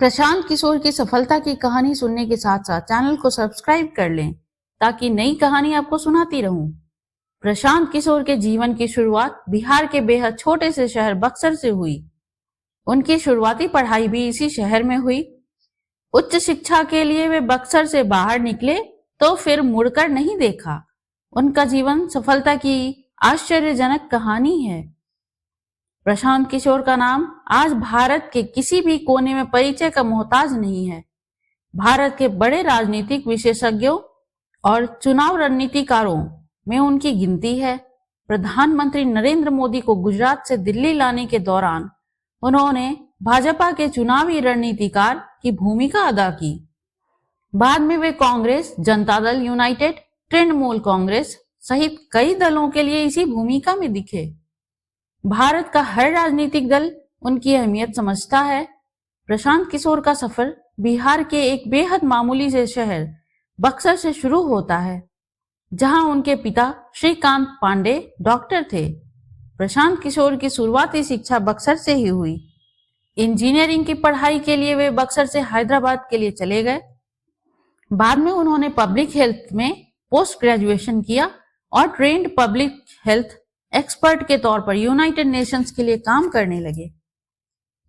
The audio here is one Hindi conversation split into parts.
प्रशांत किशोर की सफलता की कहानी सुनने के साथ साथ चैनल को सब्सक्राइब कर लें ताकि नई कहानी आपको सुनाती रहूं। प्रशांत किशोर के जीवन की शुरुआत बिहार के बेहद छोटे से शहर बक्सर से हुई। उनकी शुरुआती पढ़ाई भी इसी शहर में हुई। उच्च शिक्षा के लिए वे बक्सर से बाहर निकले तो फिर मुड़कर नहीं देखा। उनका जीवन सफलता की आश्चर्यजनक कहानी है। प्रशांत किशोर का नाम आज भारत के किसी भी कोने में परिचय का मोहताज नहीं है। भारत के बड़े राजनीतिक विशेषज्ञों और चुनाव रणनीतिकारों में उनकी गिनती है। प्रधानमंत्री नरेंद्र मोदी को गुजरात से दिल्ली लाने के दौरान उन्होंने भाजपा के चुनावी रणनीतिकार की भूमिका अदा की। बाद में वे कांग्रेस, जनता दल यूनाइटेड, तृणमूल कांग्रेस सहित कई दलों के लिए इसी भूमिका में दिखे। भारत का हर राजनीतिक दल उनकी अहमियत समझता है। प्रशांत किशोर का सफर बिहार के एक बेहद मामूली से शहर बक्सर से शुरू होता है, जहां उनके पिता श्रीकांत पांडे डॉक्टर थे। प्रशांत किशोर की शुरुआती शिक्षा बक्सर से ही हुई। इंजीनियरिंग की पढ़ाई के लिए वे बक्सर से हैदराबाद के लिए चले गए। बाद में उन्होंने पब्लिक हेल्थ में पोस्ट ग्रेजुएशन किया और ट्रेंड पब्लिक हेल्थ एक्सपर्ट के तौर पर यूनाइटेड नेशंस के लिए काम करने लगे।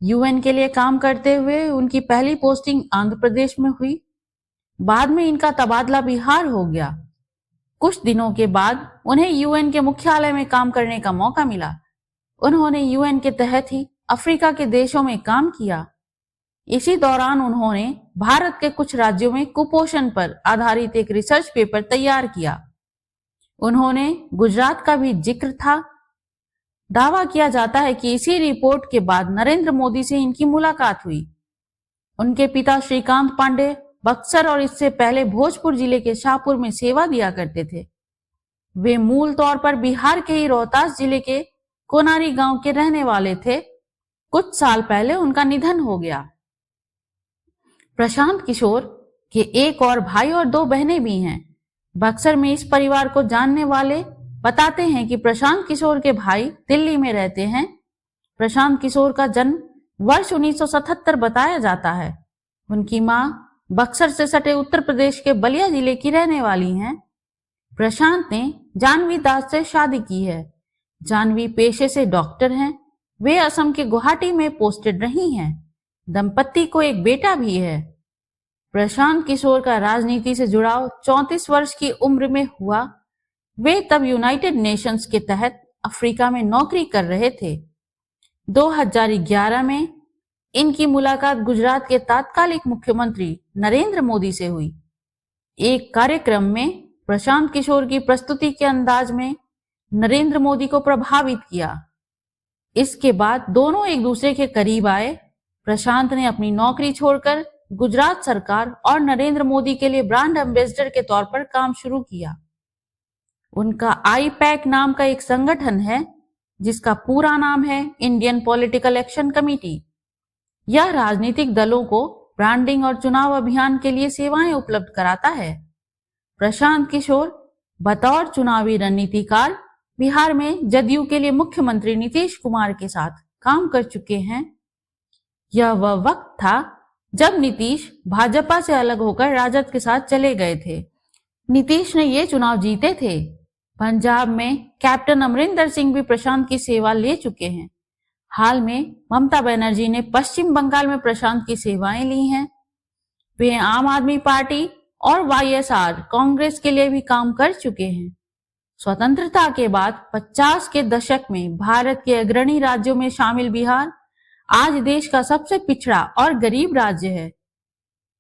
यूएन के लिए काम करते हुए उनकी पहली पोस्टिंग आंध्र प्रदेश में हुई। बाद में इनका तबादला बिहार हो गया। कुछ दिनों के बाद उन्हें यूएन के मुख्यालय में काम करने का मौका मिला। उन्होंने यूएन के तहत ही अफ्रीका के देशों में काम किया। इसी दौरान उन्होंने भारत के कुछ राज्यों में कुपोषण पर आधारित एक रिसर्च पेपर तैयार किया। उन्होंने गुजरात का भी जिक्र था। दावा किया जाता है कि इसी रिपोर्ट के बाद नरेंद्र मोदी से इनकी मुलाकात हुई। उनके पिता श्रीकांत पांडे बक्सर और इससे पहले भोजपुर जिले के शाहपुर में सेवा दिया करते थे। वे मूल तौर पर बिहार के ही रोहतास जिले के कोनारी गांव के रहने वाले थे। कुछ साल पहले उनका निधन हो गया। प्रशांत किशोर के एक और भाई और दो बहनें भी हैं। बक्सर में इस परिवार को जानने वाले बताते हैं कि प्रशांत किशोर के भाई दिल्ली में रहते हैं। प्रशांत किशोर का जन्म वर्ष 1977 बताया जाता है। उनकी मां बक्सर से सटे उत्तर प्रदेश के बलिया जिले की रहने वाली हैं। प्रशांत ने जानवी दास से शादी की है। जानवी पेशे से डॉक्टर हैं। वे असम के गुवाहाटी में पोस्टेड रही हैं। दंपति को एक बेटा भी है। प्रशांत किशोर का राजनीति से जुड़ाव 34 वर्ष की उम्र में हुआ। वे तब यूनाइटेड नेशंस के तहत अफ्रीका में नौकरी कर रहे थे। 2011 में इनकी मुलाकात गुजरात के तात्कालिक मुख्यमंत्री नरेंद्र मोदी से हुई। एक कार्यक्रम में प्रशांत किशोर की प्रस्तुति के अंदाज में नरेंद्र मोदी को प्रभावित किया। इसके बाद दोनों एक दूसरे के करीब आए। प्रशांत ने अपनी नौकरी छोड़कर गुजरात सरकार और नरेंद्र मोदी के लिए ब्रांड एम्बेसडर के तौर पर काम शुरू किया। उनका आईपैक नाम का एक संगठन है, जिसका पूरा नाम है इंडियन पॉलिटिकल एक्शन कमेटी। यह राजनीतिक दलों को ब्रांडिंग और चुनाव अभियान के लिए सेवाएं उपलब्ध कराता है। प्रशांत किशोर बतौर चुनावी रणनीतिकार बिहार में जदयू के लिए मुख्यमंत्री नीतीश कुमार के साथ काम कर चुके हैं। यह वह वक्त था जब नीतीश भाजपा से अलग होकर राजद के साथ चले गए थे। नीतीश ने ये चुनाव जीते थे। पंजाब में कैप्टन अमरिंदर सिंह भी प्रशांत की सेवा ले चुके हैं। हाल में ममता बनर्जी ने पश्चिम बंगाल में प्रशांत की सेवाएं ली हैं। वे आम आदमी पार्टी और वाईएसआर कांग्रेस के लिए भी काम कर चुके हैं। स्वतंत्रता के बाद 50 के दशक में भारत के अग्रणी राज्यों में शामिल बिहार आज देश का सबसे पिछड़ा और गरीब राज्य है।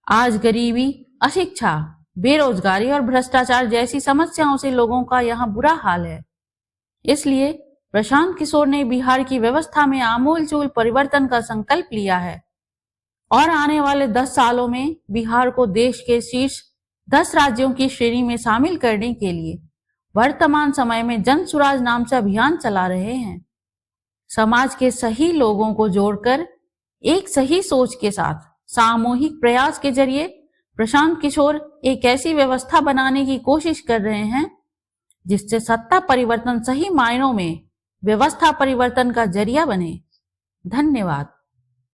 आज गरीबी, अशिक्षा, बेरोजगारी और भ्रष्टाचार जैसी समस्याओं से लोगों का यहाँ बुरा हाल है। इसलिए प्रशांत किशोर ने बिहार की व्यवस्था में आमूलचूल परिवर्तन का संकल्प लिया है और आने वाले 10 सालों में बिहार को देश के शीर्ष 10 राज्यों की श्रेणी में शामिल करने के लिए वर्तमान समय में जन सुराज नाम से अभियान चला रहे हैं। समाज के सही लोगों को जोड़कर एक सही सोच के साथ सामूहिक प्रयास के जरिए प्रशांत किशोर एक ऐसी व्यवस्था बनाने की कोशिश कर रहे हैं जिससे सत्ता परिवर्तन सही मायनों में व्यवस्था परिवर्तन का जरिया बने। धन्यवाद।